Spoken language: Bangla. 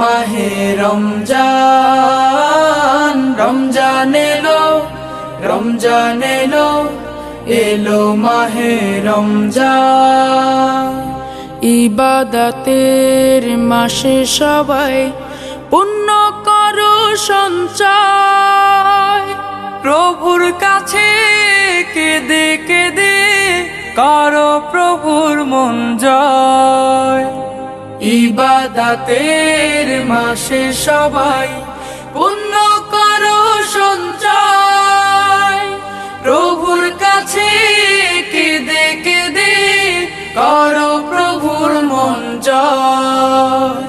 মাহে রমজান, রমজান এলো, রমজান এলো, এলো মাহে রমজান। ইবাদতের মাসে সবাই পুণ্য করো সঞ্চয়, প্রভুর কাছে কেঁদে কেঁদে করো প্রভুর মন জয়। ইবাদতের মাসে সবাই পুণ্য করো সঞ্চয়, প্রভুর কাছে কেঁদে কেঁদে করো প্রভুর মন জয়।